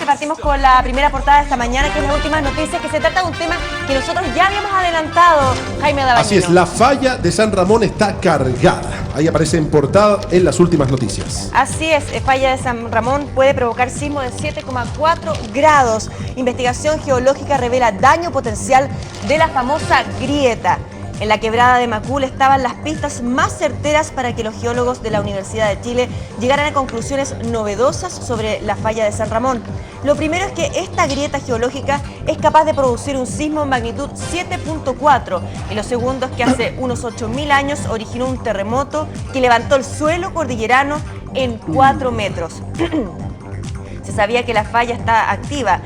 y partimos con la primera portada de esta mañana, que es las últimas noticias, que se trata de un tema que nosotros ya habíamos adelantado, Jaime Dabañino. Así es, la falla de San Ramón está cargada. Ahí aparece en portada en las últimas noticias. Así es, falla de San Ramón puede provocar sismo de 7,4 grados. Investigación geológica revela daño potencial de la famosa grieta. En la quebrada de Macul estaban las pistas más certeras para que los geólogos de la Universidad de Chile llegaran a conclusiones novedosas sobre la falla de San Ramón. Lo primero es que esta grieta geológica es capaz de producir un sismo en magnitud 7.4 y lo segundo es que hace unos 8.000 años originó un terremoto que levantó el suelo cordillerano en 4 metros. Se sabía que la falla está activa,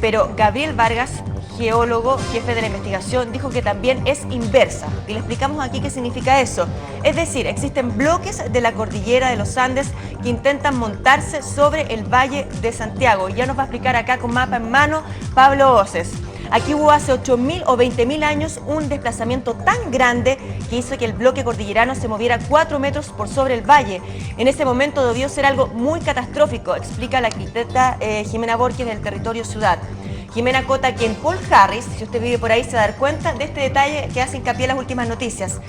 pero Gabriel Vargas, geólogo, jefe de la investigación, dijo que también es inversa. Y le explicamos aquí qué significa eso. Es decir, existen bloques de la cordillera de los Andes que intentan montarse sobre el Valle de Santiago. Y ya nos va a explicar acá con mapa en mano Pablo Oces. Aquí hubo hace 8.000 o 20.000 años un desplazamiento tan grande que hizo que el bloque cordillerano se moviera 4 metros por sobre el valle. En ese momento debió ser algo muy catastrófico, explica la arquitecta Jimena Borges del Territorio Ciudad. Jimena acota que en Paul Harris, si usted vive por ahí, se va a dar cuenta de este detalle que hace hincapié en las últimas noticias.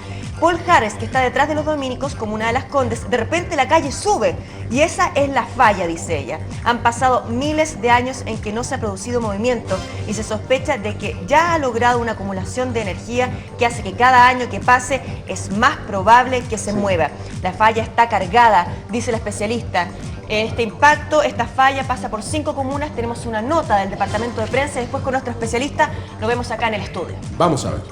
Paul Harris, que está detrás de los Dominicos, comuna de Las Condes, de repente la calle sube y esa es la falla, dice ella. Han pasado miles de años en que no se ha producido movimiento y se sospecha de que ya ha logrado una acumulación de energía que hace que cada año que pase es más probable que se mueva. La falla está cargada, dice la especialista. Este impacto, esta falla pasa por 5 comunas, tenemos una nota del departamento de prensa y después con nuestro especialista lo vemos acá en el estudio. Vamos a ver.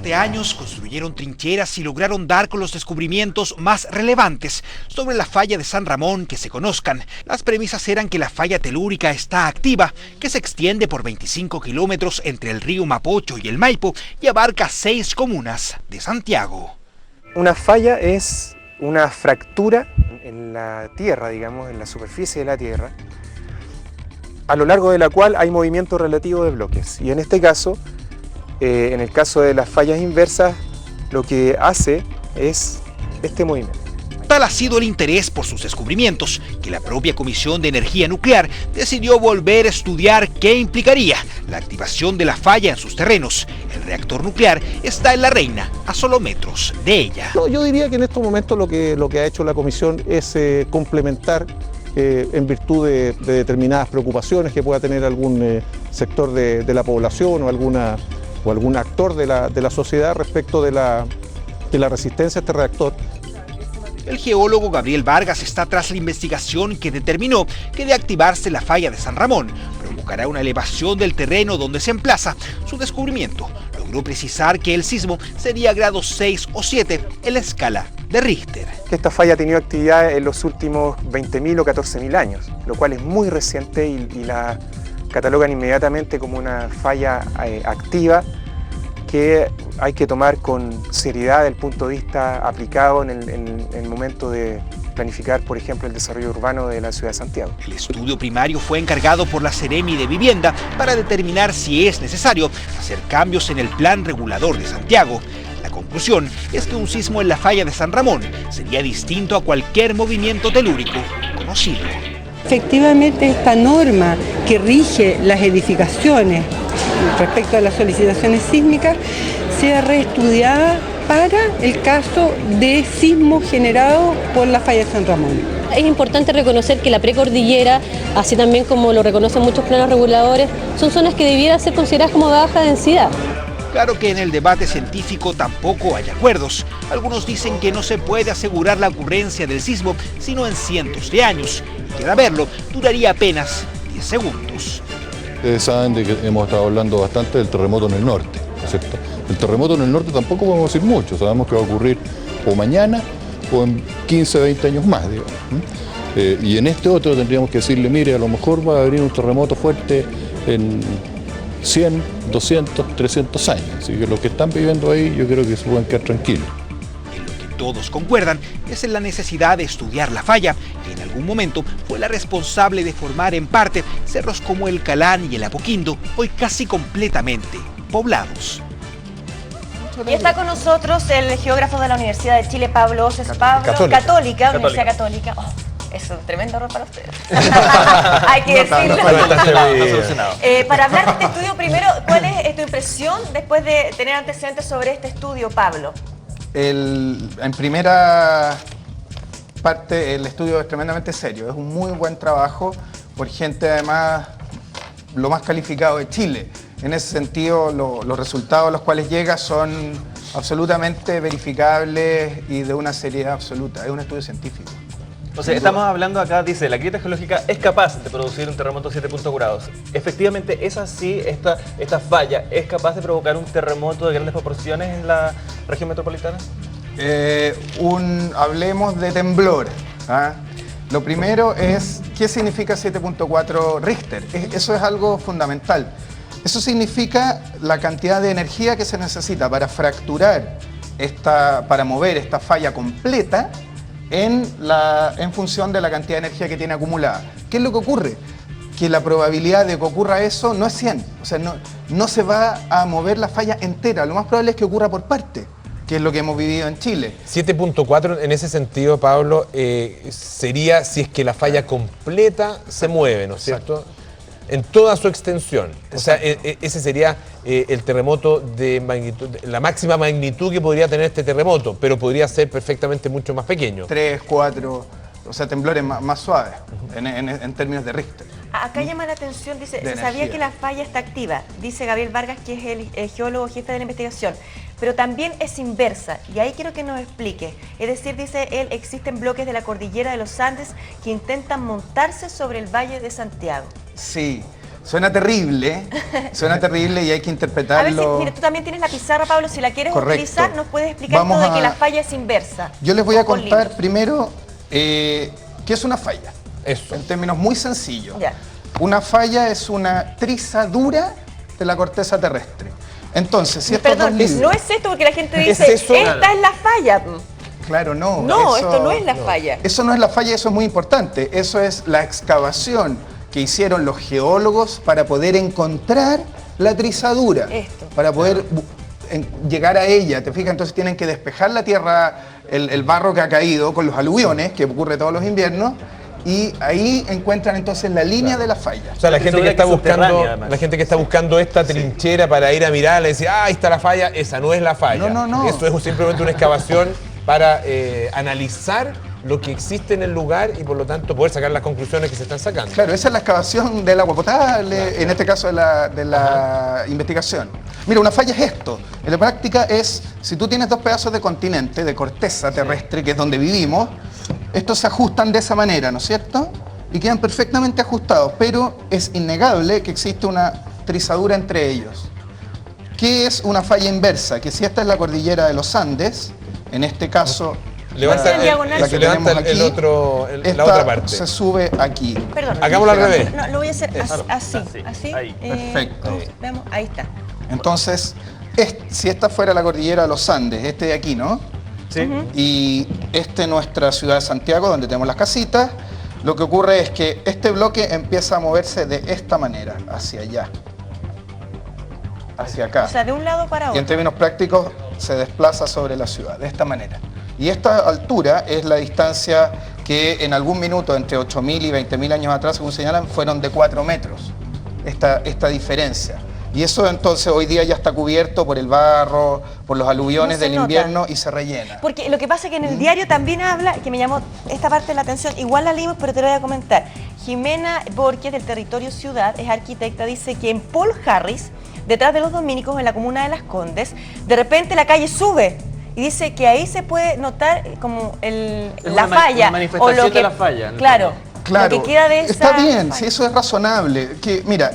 De años construyeron trincheras y lograron dar con los descubrimientos más relevantes sobre la falla de San Ramón que se conozcan. Las premisas eran que la falla telúrica está activa, que se extiende por 25 kilómetros entre el río Mapocho y el Maipo y abarca 6 comunas de Santiago. Una falla es una fractura en la tierra, digamos, en la superficie de la tierra, a lo largo de la cual hay movimiento relativo de bloques. Y en este caso, en el caso de las fallas inversas, lo que hace es este movimiento. Tal ha sido el interés por sus descubrimientos, que la propia Comisión de Energía Nuclear decidió volver a estudiar qué implicaría la activación de la falla en sus terrenos. El reactor nuclear está en La Reina, a solo metros de ella. No, yo diría que en estos momentos lo que ha hecho la Comisión es complementar en virtud de determinadas preocupaciones que pueda tener algún sector de la población o algún actor de la sociedad respecto de la resistencia a este reactor. El geólogo Gabriel Vargas está tras la investigación que determinó que de activarse la falla de San Ramón provocará una elevación del terreno donde se emplaza. Su descubrimiento logró precisar que el sismo sería grado 6 o 7 en la escala de Richter. Esta falla ha tenido actividad en los últimos 20.000 o 14.000 años, lo cual es muy reciente y la catalogan inmediatamente como una falla activa que hay que tomar con seriedad desde el punto de vista aplicado en el momento de planificar, por ejemplo, el desarrollo urbano de la ciudad de Santiago. El estudio primario fue encargado por la Seremi de Vivienda para determinar si es necesario hacer cambios en el plan regulador de Santiago. La conclusión es que un sismo en la falla de San Ramón sería distinto a cualquier movimiento telúrico conocido. Efectivamente, esta norma que rige las edificaciones respecto a las solicitaciones sísmicas sea reestudiada para el caso de sismo generado por la falla de San Ramón. Es importante reconocer que la precordillera, así también como lo reconocen muchos planos reguladores, son zonas que debieran ser consideradas como de baja densidad. Claro que en el debate científico tampoco hay acuerdos. Algunos dicen que no se puede asegurar la ocurrencia del sismo sino en cientos de años, y que de haberlo duraría apenas 10 segundos. Ustedes saben de que hemos estado hablando bastante del terremoto en el norte, ¿cierto? El terremoto en el norte tampoco podemos decir mucho, sabemos que va a ocurrir o mañana o en 15, 20 años más, digamos. Y en este otro tendríamos que decirle, mire, a lo mejor va a venir un terremoto fuerte en 100, 200, 300 años. Así que los que están viviendo ahí yo creo que se pueden quedar tranquilos. En lo que todos concuerdan es en la necesidad de estudiar la falla, que en algún momento fue la responsable de formar en parte cerros como el Calán y el Apoquindo, hoy casi completamente poblados. Y está con nosotros el geógrafo de la Universidad de Chile, Pablo Oces. Pablo, Católica, Universidad Católica. Eso es un tremendo error para ustedes. Hay que decirlo. Para hablar de este estudio, primero, ¿cuál es tu impresión después de tener antecedentes sobre este estudio, Pablo? En primera parte, el estudio es tremendamente serio. Es un muy buen trabajo por gente, además, lo más calificado de Chile. En ese sentido, los resultados a los cuales llega son absolutamente verificables y de una seriedad absoluta. Es un estudio científico. O sea, estamos hablando acá, dice, la grieta geológica es capaz de producir un terremoto 7 grados. Efectivamente, ¿es así? ¿Esta falla es capaz de provocar un terremoto de grandes proporciones en la región metropolitana? Hablemos de temblor. ¿Ah? Lo primero es, ¿qué significa 7.4 Richter? Eso es algo fundamental. Eso significa la cantidad de energía que se necesita para fracturar para mover esta falla completa en función de la cantidad de energía que tiene acumulada. ¿Qué es lo que ocurre? Que la probabilidad de que ocurra eso no es 100. O sea, no se va a mover la falla entera. Lo más probable es que ocurra por parte, que es lo que hemos vivido en Chile. 7.4 en ese sentido, Pablo, sería si es que la falla completa se mueve, ¿no es cierto? En toda su extensión. Exacto. O sea, ese sería el terremoto de magnitud, la máxima magnitud que podría tener este terremoto, pero podría ser perfectamente mucho más pequeño. 3, 4, o sea, temblores más suaves en términos de Richter. Acá llama la atención, dice, se sabía que la falla está activa, dice Gabriel Vargas, que es el geólogo jefe de la investigación, pero también es inversa, y ahí quiero que nos explique. Es decir, dice él, existen bloques de la cordillera de los Andes que intentan montarse sobre el Valle de Santiago. Sí, suena terrible y hay que interpretarlo. A ver, mira, tú también tienes la pizarra, Pablo, si la quieres utilizar, nos puedes explicar Vamos todo de que la falla es inversa. Yo les voy a contar primero qué es una falla. Eso. En términos muy sencillos. Ya. Una falla es una trizadura de la corteza terrestre. Entonces, si estos dos libros... no es esto porque la gente dice, esta es la falla. Claro, no. No, esto no es la falla. Eso no es la falla, eso es muy importante. Eso es la excavación que hicieron los geólogos para poder encontrar la trizadura. Para poder llegar a ella, ¿te fijas? Entonces tienen que despejar la tierra, el barro que ha caído con los aluviones, que ocurre todos los inviernos, y ahí encuentran entonces la línea de la falla. O sea, la gente que está buscando, esta trinchera para ir a mirarla y decir, ahí está la falla, esa no es la falla. No. Eso es simplemente una excavación para analizar lo que existe en el lugar y por lo tanto poder sacar las conclusiones que se están sacando. Claro, esa es la excavación del agua potable, en este caso de la investigación. Mira, una falla es esto. En la práctica es, si tú tienes dos pedazos de continente, de corteza terrestre, que es donde vivimos, estos se ajustan de esa manera, ¿no es cierto? Y quedan perfectamente ajustados, pero es innegable que existe una trizadura entre ellos. ¿Qué es una falla inversa? Que si esta es la cordillera de los Andes, en este caso... Levanta la que levanta la otra parte. Se sube aquí. Perdón. Hagámoslo al revés. No, lo voy a hacer así. Ahí. Perfecto. Veamos, ahí está. Entonces, si esta fuera la cordillera de los Andes, este de aquí, ¿no? Sí. Y nuestra ciudad de Santiago, donde tenemos las casitas, lo que ocurre es que este bloque empieza a moverse de esta manera, hacia allá. Hacia acá. O sea, de un lado para otro. Y en términos prácticos, se desplaza sobre la ciudad, de esta manera. Y esta altura es la distancia que en algún minuto, entre 8.000 y 20.000 años atrás, según señalan, fueron de 4 metros, esta diferencia. Y eso entonces hoy día ya está cubierto por el barro, por los aluviones del invierno y se rellena. Porque lo que pasa es que en el diario también habla, que me llamó esta parte de la atención, igual la leímos, pero te lo voy a comentar. Jimena Borges, del Territorio Ciudad, es arquitecta, dice que en Paul Harris, detrás de los Dominicos, en la comuna de Las Condes, de repente la calle sube. Y dice que ahí se puede notar como la falla. Una manifestación de la falla. Claro, lo que queda de esa está bien, falla. si eso es razonable. Que, mira,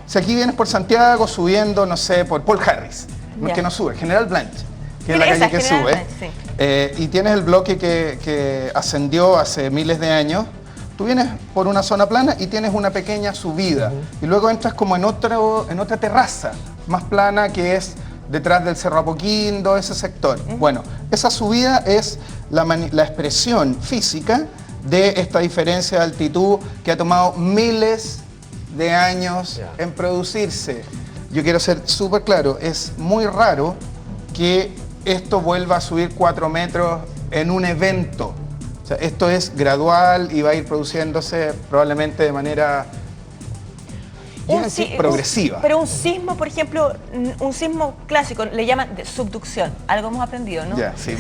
si aquí vienes por Santiago subiendo, no sé, por Paul Harris, que no sube, General Blanche, que es la calle que sube, y tienes el bloque que ascendió hace miles de años, tú vienes por una zona plana y tienes una pequeña subida, y luego entras como en otra terraza más plana que es detrás del Cerro Apoquindo, ese sector. Bueno, esa subida es la expresión física de esta diferencia de altitud que ha tomado miles de años en producirse. Yo quiero ser súper claro, es muy raro que esto vuelva a subir 4 metros en un evento. O sea, esto es gradual y va a ir produciéndose probablemente de manera progresiva. Pero un sismo, por ejemplo, un sismo clásico, le llaman de subducción. Algo hemos aprendido, ¿no? Ya, sí.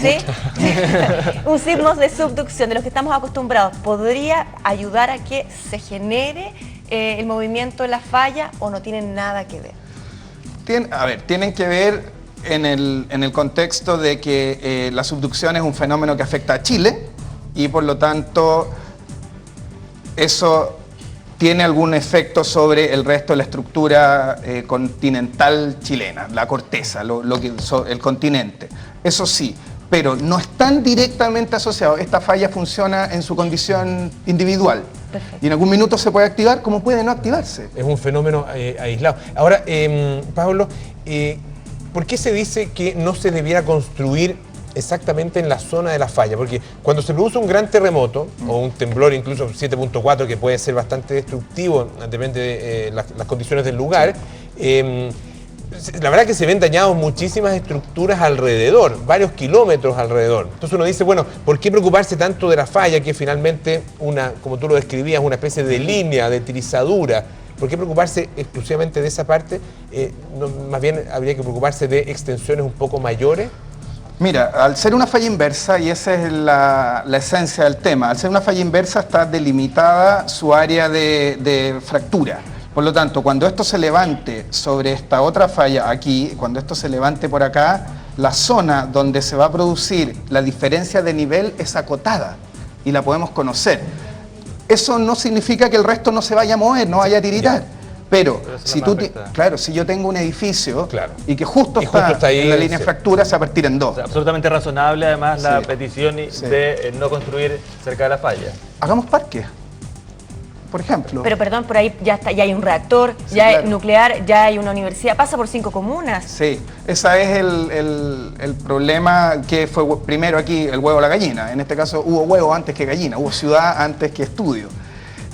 Un sismo de subducción, de los que estamos acostumbrados, ¿podría ayudar a que se genere el movimiento de la falla o no tienen nada que ver? Tienen que ver en el contexto de que la subducción es un fenómeno que afecta a Chile y por lo tanto eso tiene algún efecto sobre el resto de la estructura continental chilena, la corteza, el continente. Eso sí, pero no están directamente asociados. Esta falla funciona en su condición individual. Perfecto. Y en algún minuto se puede activar como puede no activarse. Es un fenómeno aislado. Ahora, Pablo, ¿por qué se dice que no se debiera construir exactamente en la zona de la falla? Porque cuando se produce un gran terremoto, o un temblor incluso 7.4, que puede ser bastante destructivo, depende de las condiciones del lugar, la verdad que se ven dañados muchísimas estructuras alrededor, varios kilómetros alrededor. Entonces uno dice, bueno, ¿por qué preocuparse tanto de la falla, que es finalmente como tú lo describías, una especie de línea, de trizadura? ¿Por qué preocuparse exclusivamente de esa parte? Más bien habría que preocuparse de extensiones un poco mayores. Mira, al ser una falla inversa, y esa es la esencia del tema, al ser una falla inversa está delimitada su área de fractura. Por lo tanto, cuando esto se levante sobre esta otra falla aquí, cuando esto se levante por acá, la zona donde se va a producir la diferencia de nivel es acotada y la podemos conocer. Eso no significa que el resto no se vaya a mover, no vaya a tiritar. Pero si si yo tengo un edificio y que justo está ahí, en la línea de fractura, se va a partir en dos. O sea, absolutamente razonable además la petición de no construir cerca de la falla. Hagamos parques, por ejemplo. Pero perdón, por ahí ya hay un reactor, hay nuclear, ya hay una universidad, pasa por 5 comunas. Sí, ese es el problema que fue primero aquí, el huevo o la gallina. En este caso hubo huevo antes que gallina, hubo ciudad antes que estudio.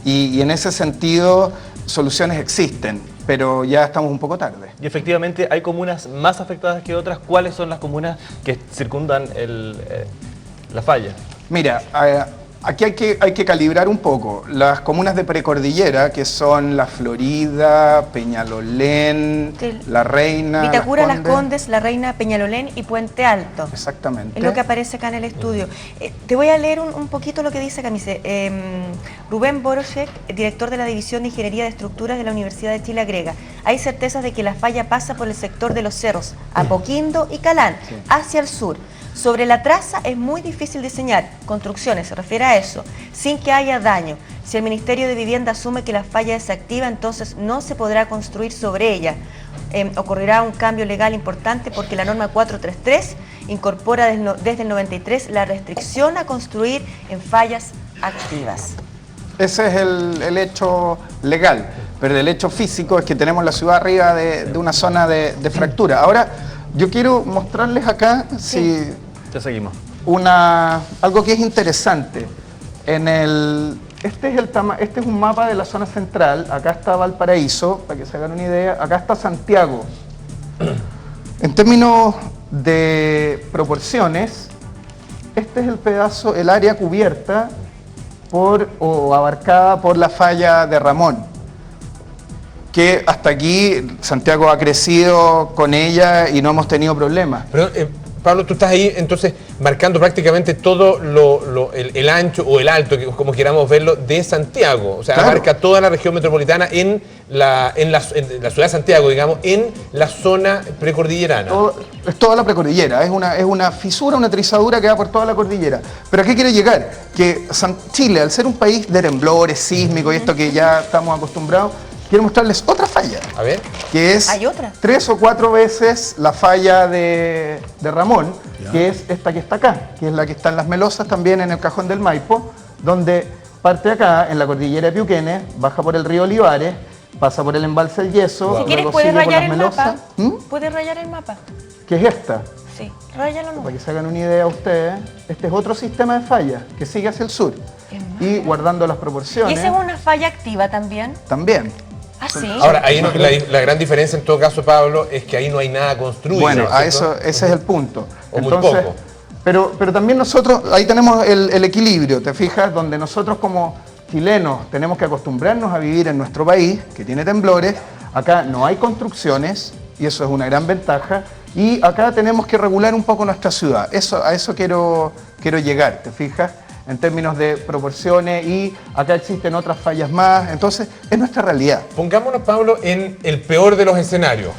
Y en ese sentido soluciones existen, pero ya estamos un poco tarde. Y efectivamente hay comunas más afectadas que otras. ¿Cuáles son las comunas que circundan la falla? Mira, aquí hay que calibrar un poco. Las comunas de precordillera, que son La Florida, Peñalolén, La Reina, Vitacura, Las Condes, La Reina, Peñalolén y Puente Alto. Exactamente. Es lo que aparece acá en el estudio. Te voy a leer un poquito lo que dice acá. Dice, Rubén Boroshek, director de la División de Ingeniería de Estructuras de la Universidad de Chile, agrega: hay certezas de que la falla pasa por el sector de los cerros, Apoquindo y Calán, hacia el sur. Sobre la traza es muy difícil diseñar construcciones, se refiere a eso, sin que haya daño. Si el Ministerio de Vivienda asume que la falla es activa, entonces no se podrá construir sobre ella. Ocurrirá un cambio legal importante porque la norma 433 incorpora desde el 93 la restricción a construir en fallas activas. Ese es el hecho legal, pero el hecho físico es que tenemos la ciudad arriba de una zona de fractura. Ahora, yo quiero mostrarles acá, ya seguimos, algo que es interesante. Este es un mapa de la zona central. Acá está Valparaíso, para que se hagan una idea. Acá está Santiago. En términos de proporciones, este es el pedazo, el área cubierta o abarcada por la falla de Ramón, que hasta aquí Santiago ha crecido con ella y no hemos tenido problemas. Pero, Pablo, tú estás ahí entonces marcando prácticamente todo el ancho o el alto, como queramos verlo, de Santiago. O sea, claro, abarca toda la región metropolitana en la ciudad de Santiago, digamos, en la zona precordillerana. Es toda la precordillera, es una fisura, una trizadura que va por toda la cordillera. Pero ¿a qué quiere llegar? Que Chile, al ser un país de temblores sísmicos y esto que ya estamos acostumbrados, quiero mostrarles otra falla. A ver. Que es 3 o 4 veces la falla de Ramón, que es esta que está acá, que es la que está en Las Melosas, también en el Cajón del Maipo, donde parte acá, en la cordillera de Piuquenes, baja por el río Olivares, pasa por el embalse del Yeso. Si quieres puedes rayar el mapa. ¿Puedes rayar el mapa? ¿Qué es esta? Sí, ráyalo. Para que se hagan una idea ustedes, este es otro sistema de fallas que sigue hacia el sur y guardando las proporciones. ¿Y esa es una falla activa también? También. ¿Ah, sí? Ahora, ahí la gran diferencia en todo caso, Pablo, es que ahí no hay nada construido. Bueno, ese es el punto. O entonces, muy poco. Pero también nosotros, ahí tenemos el equilibrio, ¿te fijas? Donde nosotros como chilenos tenemos que acostumbrarnos a vivir en nuestro país, que tiene temblores. Acá no hay construcciones, y eso es una gran ventaja. Y acá tenemos que regular un poco nuestra ciudad. A eso quiero llegar, ¿te fijas? En términos de proporciones, y acá existen otras fallas más. Entonces, es nuestra realidad. Pongámonos, Pablo, en el peor de los escenarios,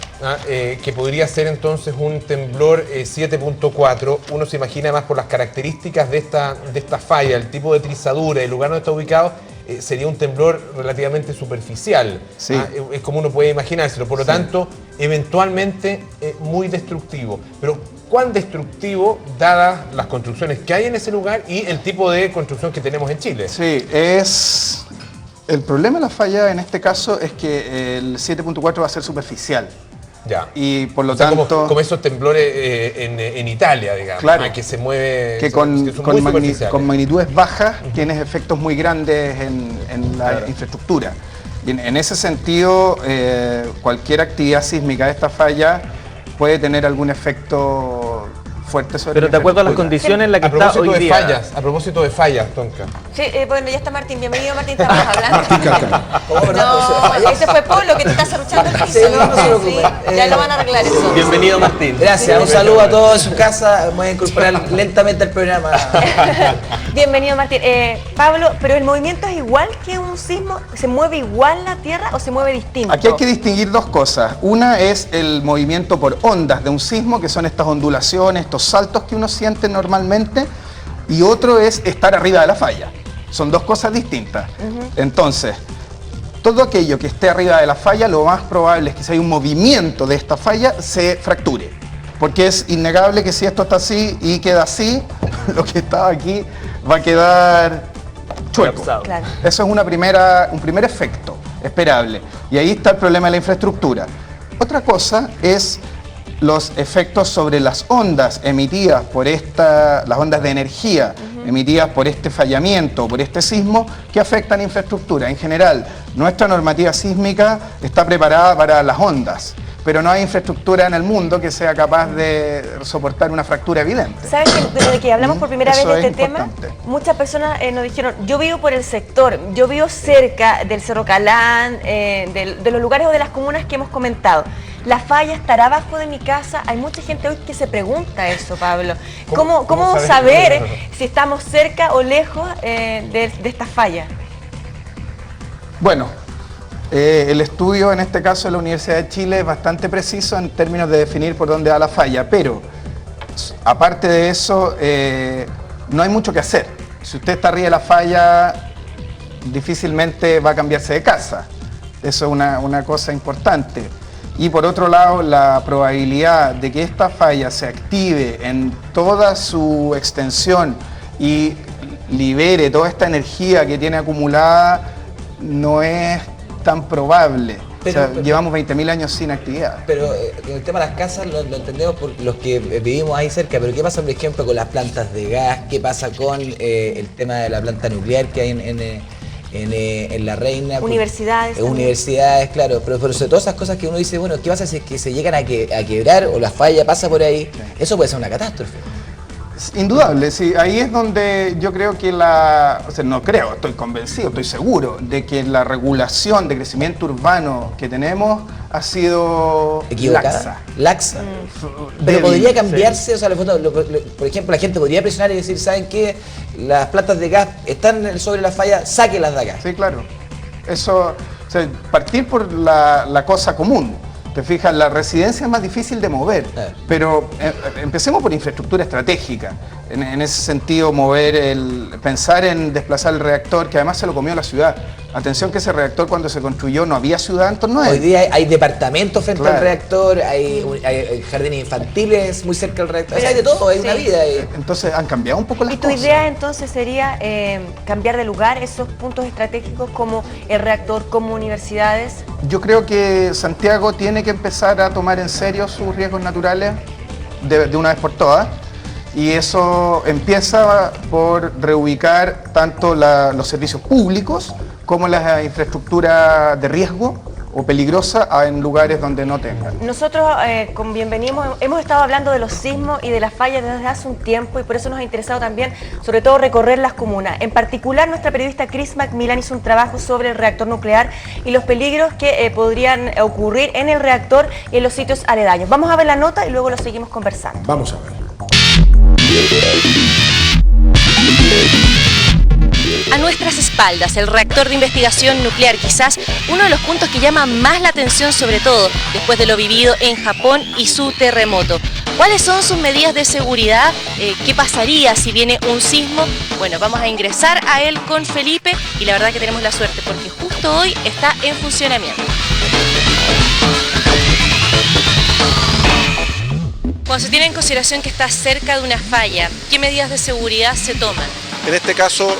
que podría ser entonces un temblor 7.4. Uno se imagina más por las características de esta falla, el tipo de trizadura, el lugar donde está ubicado, sería un temblor relativamente superficial. Sí. Es como uno puede imaginárselo. Por lo tanto, eventualmente muy destructivo. Pero ¿cuán destructivo, dadas las construcciones que hay en ese lugar y el tipo de construcción que tenemos en Chile? Sí, el problema de la falla en este caso es que el 7.4 va a ser superficial. Ya. Y por lo tanto... Como esos temblores en Italia, digamos, claro, que se mueve... Que con magnitudes bajas tienes efectos muy grandes en la infraestructura. Y en ese sentido, cualquier actividad sísmica de esta falla puede tener algún efecto fuerte sobre Pero de acuerdo a las condiciones en las que está hoy día. A propósito de fallas, Tonka. Sí, bueno, ya está Martín. Bienvenido, Martín. Estamos hablando. No, ese fue Polo que te está cerruchando el piso. No se preocupe. Ya lo van a arreglar eso. Bienvenido, Martín. Gracias. Un saludo a todos en su casa. Me voy a incorporar lentamente al programa. Bienvenido, Martín. Pablo, ¿pero el movimiento es igual que un sismo? ¿Se mueve igual la Tierra o se mueve distinto? Aquí hay que distinguir dos cosas. Una es el movimiento por ondas de un sismo, que son estas ondulaciones, estos saltos que uno siente normalmente, y otro es estar arriba de la falla. Son dos cosas distintas. Entonces, todo aquello que esté arriba de la falla, lo más probable es que si hay un movimiento de esta falla, se fracture. Porque es innegable que si esto está así y queda así, lo que estaba aquí va a quedar chueco. Claro. Eso es un primer efecto esperable. Y ahí está el problema de la infraestructura. Otra cosa es los efectos sobre las ondas emitidas por las ondas de energía emitidas por este fallamiento, por este sismo, que afectan la infraestructura. En general, nuestra normativa sísmica está preparada para las ondas, pero no hay infraestructura en el mundo que sea capaz de soportar una fractura evidente. ¿Sabes que desde que hablamos por primera vez de este tema, importante. muchas personas nos dijeron, yo vivo por el sector, yo vivo cerca del Cerro Calán, de los lugares o de las comunas que hemos comentado. ¿La falla estará abajo de mi casa? Hay mucha gente hoy que se pregunta eso, Pablo. ¿Cómo saber si estamos cerca o lejos de esta falla? Bueno, el estudio en este caso de la Universidad de Chile es bastante preciso en términos de definir por dónde va la falla, pero aparte de eso, no hay mucho que hacer. Si usted está arriba de la falla, difícilmente va a cambiarse de casa. Eso es una cosa importante. Y por otro lado, la probabilidad de que esta falla se active en toda su extensión y libere toda esta energía que tiene acumulada no es tan probable. Llevamos 20.000 años sin actividad. Pero el tema de las casas lo entendemos por los que vivimos ahí cerca, pero ¿qué pasa, por ejemplo, con las plantas de gas? ¿Qué pasa con el tema de la planta nuclear que hay en La Reina? Universidades. Universidades, claro, pero sobre todas esas cosas que uno dice, bueno, ¿qué pasa si es que se llegan a quebrar o la falla pasa por ahí? Sí. Eso puede ser una catástrofe. Indudable, sí. Ahí es donde yo creo que estoy convencido, estoy seguro de que la regulación de crecimiento urbano que tenemos ha sido laxa. Pero podría cambiarse, sí. O sea, por ejemplo, la gente podría presionar y decir, ¿saben qué? Las plantas de gas están sobre la falla, sáquenlas de acá. Sí, claro. Eso, partir por la cosa común. Te fijas, la residencia es más difícil de mover, pero empecemos por infraestructura estratégica. En ese sentido, pensar en desplazar el reactor, que además se lo comió la ciudad. Atención que ese reactor cuando se construyó no había ciudad, entonces no es. Hoy día hay departamentos frente al reactor, hay jardines infantiles muy cerca del reactor, hay de todo, hay una vida. Entonces han cambiado un poco las cosas. ¿Y tu idea entonces sería cambiar de lugar esos puntos estratégicos como el reactor, como universidades? Yo creo que Santiago tiene que empezar a tomar en serio sus riesgos naturales de una vez por todas. Y eso empieza por reubicar tanto los servicios públicos como las infraestructuras de riesgo o peligrosa en lugares donde no tengan. Nosotros con Bienvenimos hemos estado hablando de los sismos y de las fallas desde hace un tiempo, y por eso nos ha interesado también, sobre todo, recorrer las comunas. En particular, nuestra periodista Chris Macmillan hizo un trabajo sobre el reactor nuclear y los peligros que podrían ocurrir en el reactor y en los sitios aledaños. Vamos a ver la nota y luego lo seguimos conversando. Vamos a ver. A nuestras espaldas, el reactor de investigación nuclear, quizás uno de los puntos que llama más la atención, sobre todo después de lo vivido en Japón y su terremoto. ¿Cuáles son sus medidas de seguridad? ¿Qué pasaría si viene un sismo? Bueno, vamos a ingresar a él con Felipe y la verdad que tenemos la suerte porque justo hoy está en funcionamiento. Cuando se tiene en consideración que está cerca de una falla, ¿qué medidas de seguridad se toman? En este caso,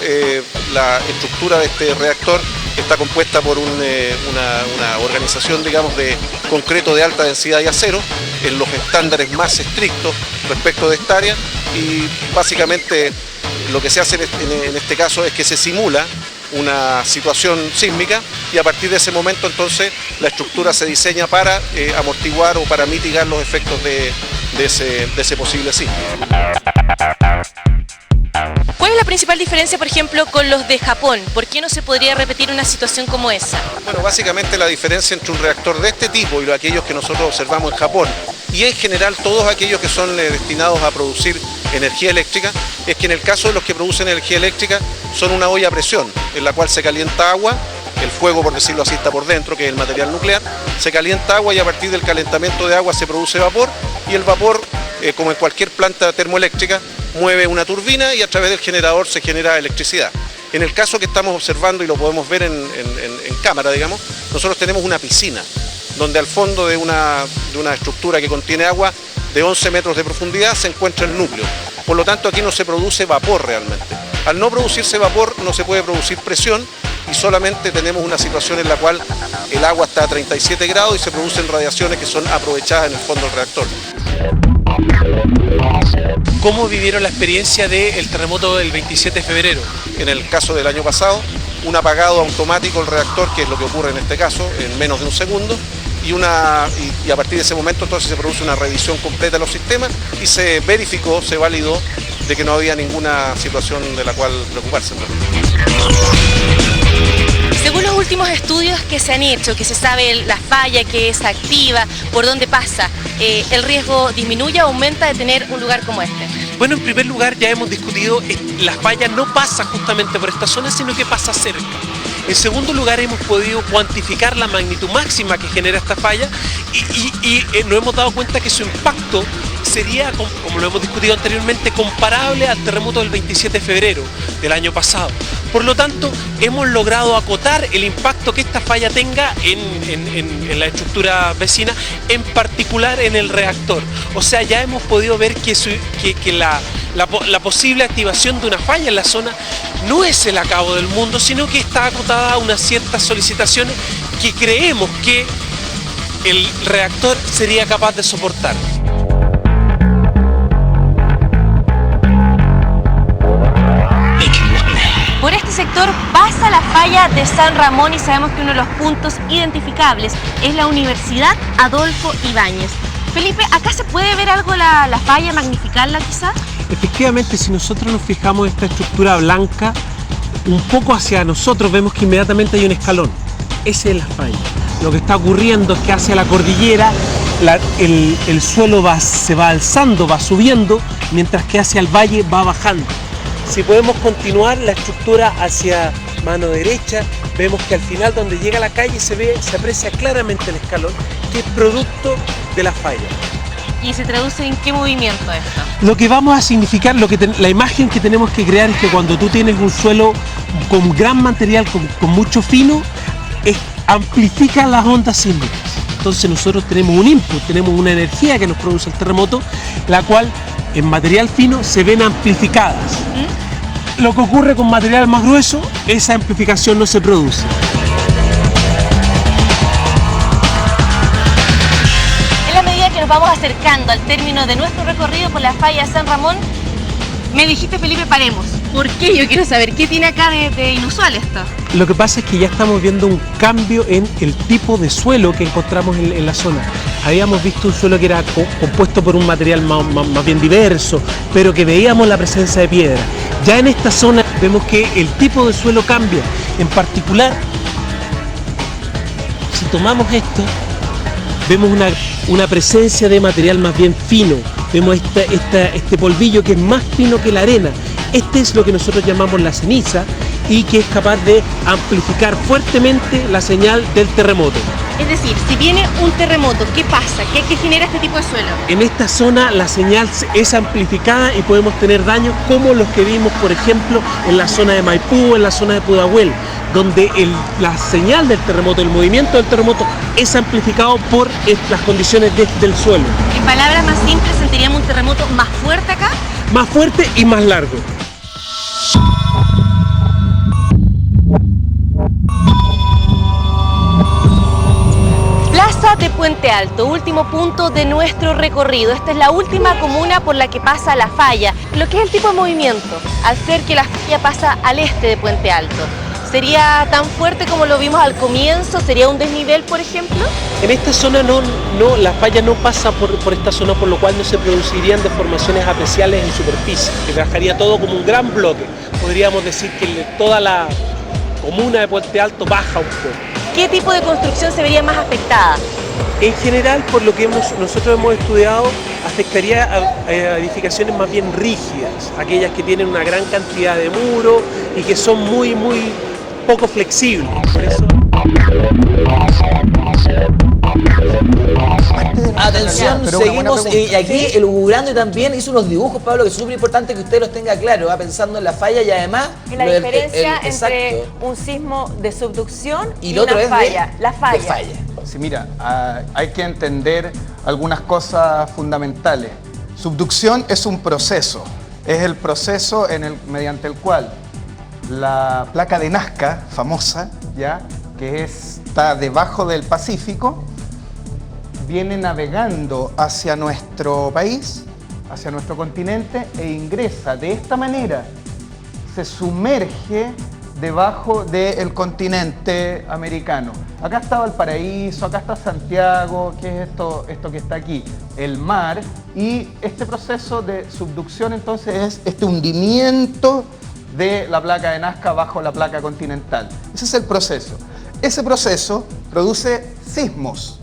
la estructura de este reactor está compuesta por una organización, digamos, de concreto de alta densidad y acero, en los estándares más estrictos respecto de esta área, y básicamente lo que se hace en este caso es que se simula una situación sísmica y a partir de ese momento entonces la estructura se diseña para amortiguar o para mitigar los efectos de ese posible sismo. ¿Cuál es la principal diferencia, por ejemplo, con los de Japón? ¿Por qué no se podría repetir una situación como esa? Bueno, básicamente la diferencia entre un reactor de este tipo y aquellos que nosotros observamos en Japón y en general todos aquellos que son destinados a producir energía eléctrica es que en el caso de los que producen energía eléctrica son una olla a presión en la cual se calienta agua, el fuego, por decirlo así, está por dentro, que es el material nuclear, se calienta agua y a partir del calentamiento de agua se produce vapor y el vapor, como en cualquier planta termoeléctrica, mueve una turbina y a través del generador se genera electricidad. En el caso que estamos observando y lo podemos ver en cámara, digamos, nosotros tenemos una piscina donde al fondo de una estructura que contiene agua de 11 metros de profundidad se encuentra el núcleo. Por lo tanto, aquí no se produce vapor realmente. Al no producirse vapor no se puede producir presión y solamente tenemos una situación en la cual el agua está a 37 grados y se producen radiaciones que son aprovechadas en el fondo del reactor. ¿Cómo vivieron la experiencia del terremoto del 27 de febrero? En el caso del año pasado, un apagado automático del reactor, que es lo que ocurre en este caso, en menos de un segundo, y a partir de ese momento entonces se produce una revisión completa de los sistemas y se verificó, se validó de que no había ninguna situación de la cual preocuparse. Según los últimos estudios que se han hecho, que se sabe la falla, que es activa, por dónde pasa, ¿el riesgo disminuye o aumenta de tener un lugar como este? Bueno, en primer lugar ya hemos discutido, la falla no pasa justamente por esta zona, sino que pasa cerca. En segundo lugar, hemos podido cuantificar la magnitud máxima que genera esta falla y nos hemos dado cuenta que su impacto sería, como lo hemos discutido anteriormente, comparable al terremoto del 27 de febrero del año pasado. Por lo tanto, hemos logrado acotar el impacto que esta falla tenga en la estructura vecina, en particular en el reactor. O sea, ya hemos podido ver que la posible activación de una falla en la zona no es el acabo del mundo, sino que está acotada a unas ciertas solicitaciones que creemos que el reactor sería capaz de soportar. Por este sector pasa la falla de San Ramón y sabemos que uno de los puntos identificables es la Universidad Adolfo Ibáñez. Felipe, ¿acá se puede ver algo la falla, magnificarla quizás? Efectivamente, si nosotros nos fijamos en esta estructura blanca, un poco hacia nosotros vemos que inmediatamente hay un escalón. Esa es la falla. Lo que está ocurriendo es que hacia la cordillera el suelo se va alzando, va subiendo, mientras que hacia el valle va bajando. Si podemos continuar la estructura hacia mano derecha, vemos que al final donde llega la calle se aprecia claramente el escalón, que es producto de la falla. ¿Y se traduce en qué movimiento esto? Lo que vamos a significar, la imagen que tenemos que crear es que cuando tú tienes un suelo con gran material, con mucho fino, amplifica las ondas sísmicas. Entonces nosotros tenemos un input, tenemos una energía que nos produce el terremoto, la cual en material fino se ven amplificadas. Lo que ocurre con material más grueso, esa amplificación no se produce. En la medida que nos vamos acercando al término de nuestro recorrido por la falla de San Ramón, me dijiste, Felipe, paremos. ¿Por qué? Yo quiero saber, ¿qué tiene acá de inusual esto? Lo que pasa es que ya estamos viendo un cambio en el tipo de suelo que encontramos en la zona. Habíamos visto un suelo que era compuesto por un material más bien diverso, pero que veíamos la presencia de piedra. Ya en esta zona vemos que el tipo de suelo cambia. En particular, si tomamos esto, vemos una presencia de material más bien fino. Vemos este polvillo que es más fino que la arena. Este es lo que nosotros llamamos la ceniza y que es capaz de amplificar fuertemente la señal del terremoto. Es decir, si viene un terremoto, ¿qué pasa? ¿Qué genera este tipo de suelo? En esta zona la señal es amplificada y podemos tener daños como los que vimos, por ejemplo, en la zona de Maipú, en la zona de Pudahuel, donde la señal del terremoto, el movimiento del terremoto es amplificado por las condiciones del suelo. En palabras más simples, ¿sentiríamos un terremoto más fuerte acá? Más fuerte y más largo. Plaza de Puente Alto, último punto de nuestro recorrido. Esta es la última comuna por la que pasa la falla. Lo que es el tipo de movimiento, al ser que la falla pasa al este de Puente Alto. ¿Sería tan fuerte como lo vimos al comienzo? ¿Sería un desnivel, por ejemplo? En esta zona la falla no pasa por esta zona, por lo cual no se producirían deformaciones apreciables en superficie, que trabajaría todo como un gran bloque. Podríamos decir que toda la comuna de Puente Alto baja un poco. ¿Qué tipo de construcción se vería más afectada? En general, por lo que nosotros hemos estudiado, afectaría a edificaciones más bien rígidas, aquellas que tienen una gran cantidad de muros y que son muy poco flexibles. Por eso... Atención, seguimos y aquí el Googlando también hizo unos dibujos, Pablo, que es súper importante que usted los tenga claro, pensando en la falla y además... La diferencia entre un sismo de subducción y una falla. La falla. Sí, mira, hay que entender algunas cosas fundamentales. Subducción es un proceso, es el proceso mediante el cual la placa de Nazca, famosa, ¿ya? Que está debajo del Pacífico, viene navegando hacia nuestro país, hacia nuestro continente e ingresa de esta manera, se sumerge debajo del continente americano. Acá está Valparaíso, acá está Santiago, ¿qué es esto que está aquí? El mar, y este proceso de subducción entonces es este hundimiento de la placa de Nazca bajo la placa continental. Ese es el proceso. Ese proceso produce sismos,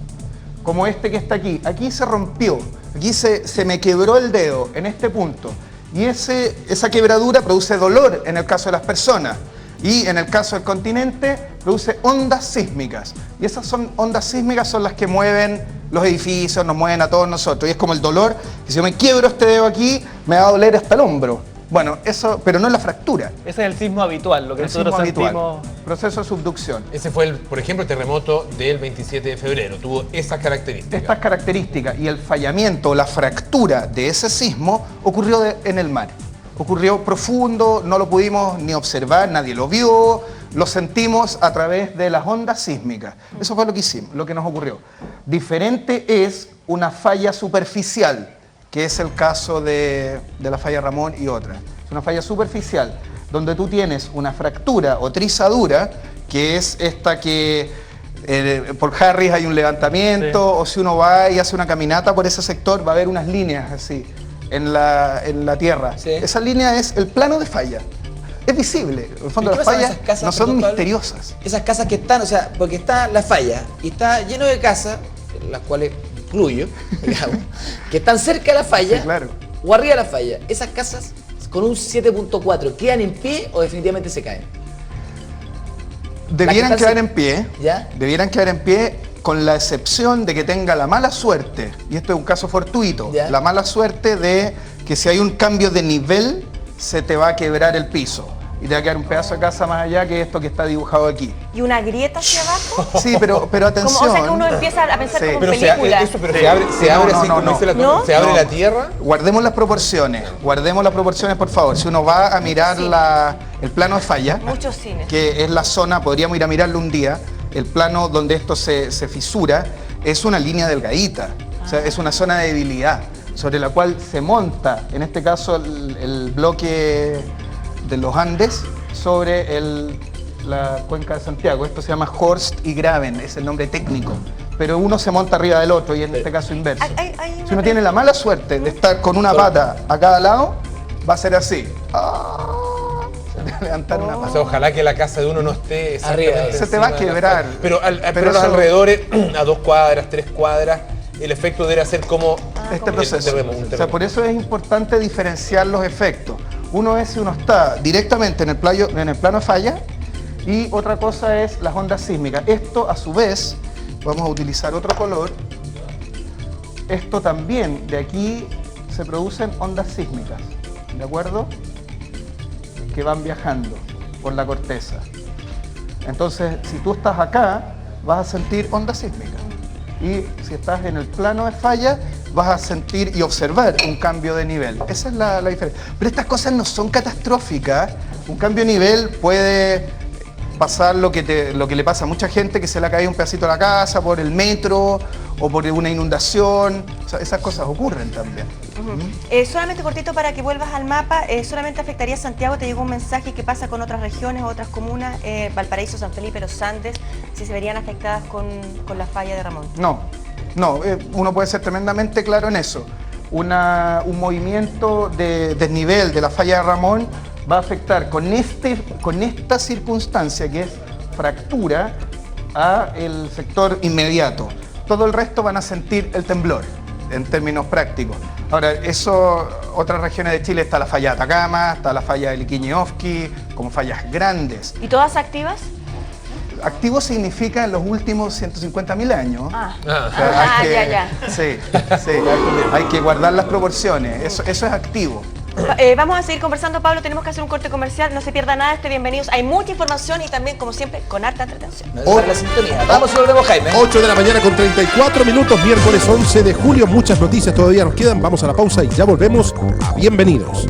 como este que está aquí. Aquí se rompió, aquí se me quebró el dedo en este punto. Y esa quebradura produce dolor en el caso de las personas. Y en el caso del continente produce ondas sísmicas. Y esas ondas sísmicas son las que mueven los edificios, nos mueven a todos nosotros. Y es como el dolor, que si yo me quiebro este dedo aquí, me va a doler hasta el hombro. Bueno, eso, pero no es la fractura. Ese es el sismo habitual, lo que nosotros sentimos. Proceso de subducción. Ese fue, por ejemplo, el terremoto del 27 de febrero. Tuvo esas características. Estas características y el fallamiento, la fractura de ese sismo ocurrió en el mar. Ocurrió profundo, no lo pudimos ni observar, nadie lo vio, lo sentimos a través de las ondas sísmicas. Eso fue lo que hicimos, lo que nos ocurrió. Diferente es una falla superficial, que es el caso de la falla Ramón y otra. Es una falla superficial, donde tú tienes una fractura o trizadura, que es esta que por Harris hay un levantamiento, sí. O si uno va y hace una caminata por ese sector, va a haber unas líneas así en la tierra. Sí. Esa línea es el plano de falla. Es visible. En el fondo las fallas no son misteriosas. Esas casas que están, o sea, porque está la falla y está lleno de casas, las cuales incluyo, digamos, que están cerca de la falla, sí, claro, o arriba de la falla. Esas casas con un 7.4, ¿quedan en pie o definitivamente se caen? Debieran quedar en pie, ¿ya? Debieran quedar en pie, con la excepción de que tenga la mala suerte, y esto es un caso fortuito, ¿ya? La mala suerte de que si hay un cambio de nivel, se te va a quebrar el piso. Y te va a quedar un pedazo de casa más allá que esto que está dibujado aquí. ¿Y una grieta hacia abajo? Sí, pero atención. Como, o sea que uno empieza a pensar, sí, como en película. Pero se abre así como dice la torre, ¿se abre la tierra? Guardemos las proporciones, por favor. Si uno va a mirar el plano de falla, muchos cines, que es la zona, podríamos ir a mirarlo un día, el plano donde esto se fisura, es una línea delgadita, o sea, es una zona de debilidad, sobre la cual se monta, en este caso, el bloque los Andes sobre la cuenca de Santiago. Esto se llama Horst y Graben, es el nombre técnico. Pero uno se monta arriba del otro y en este caso inverso. Si uno tiene la mala suerte de estar con una pata a cada lado, va a ser así. Levantar una pata. O sea, ojalá que la casa de uno no esté arriba. Se te va a quebrar. Pero los alrededores, a 2 cuadras, 3 cuadras, el efecto debe ser como este proceso. O sea, por eso es importante diferenciar los efectos. Uno es si uno está directamente en el plano de falla, y otra cosa es las ondas sísmicas. Esto, a su vez, vamos a utilizar otro color. Esto también, de aquí se producen ondas sísmicas, ¿de acuerdo? Que van viajando por la corteza. Entonces, si tú estás acá, vas a sentir ondas sísmicas. Y si estás en el plano de falla, vas a sentir y observar un cambio de nivel. Esa es la diferencia. Pero estas cosas no son catastróficas. Un cambio de nivel puede pasar lo que le pasa a mucha gente, que se le ha caído un pedacito de la casa por el metro o por una inundación. O sea, esas cosas ocurren también. Solamente cortito para que vuelvas al mapa, solamente afectaría a Santiago. Te llegó un mensaje que pasa con otras regiones, otras comunas, Valparaíso, San Felipe, Los Andes, si se verían afectadas con la falla de Ramón. No, uno puede ser tremendamente claro en eso. Un movimiento de desnivel de la falla de Ramón va a afectar con esta circunstancia, que es fractura, a el sector inmediato. Todo el resto van a sentir el temblor, en términos prácticos. Ahora, otras regiones de Chile, está la falla de Atacama, está la falla de Liquiñe-Ofqui, como fallas grandes. ¿Y todas activas? Activo significa en los últimos 150.000 años. Sí, hay que guardar las proporciones, eso es activo. Vamos a seguir conversando, Pablo, tenemos que hacer un corte comercial, no se pierda nada, bienvenidos. Hay mucha información y también, como siempre, con harta entretención. La sintonía. Vamos, volvemos, Jaime. 8 de la mañana con 34 minutos, miércoles 11 de julio. Muchas noticias todavía nos quedan. Vamos a la pausa y ya volvemos a Bienvenidos.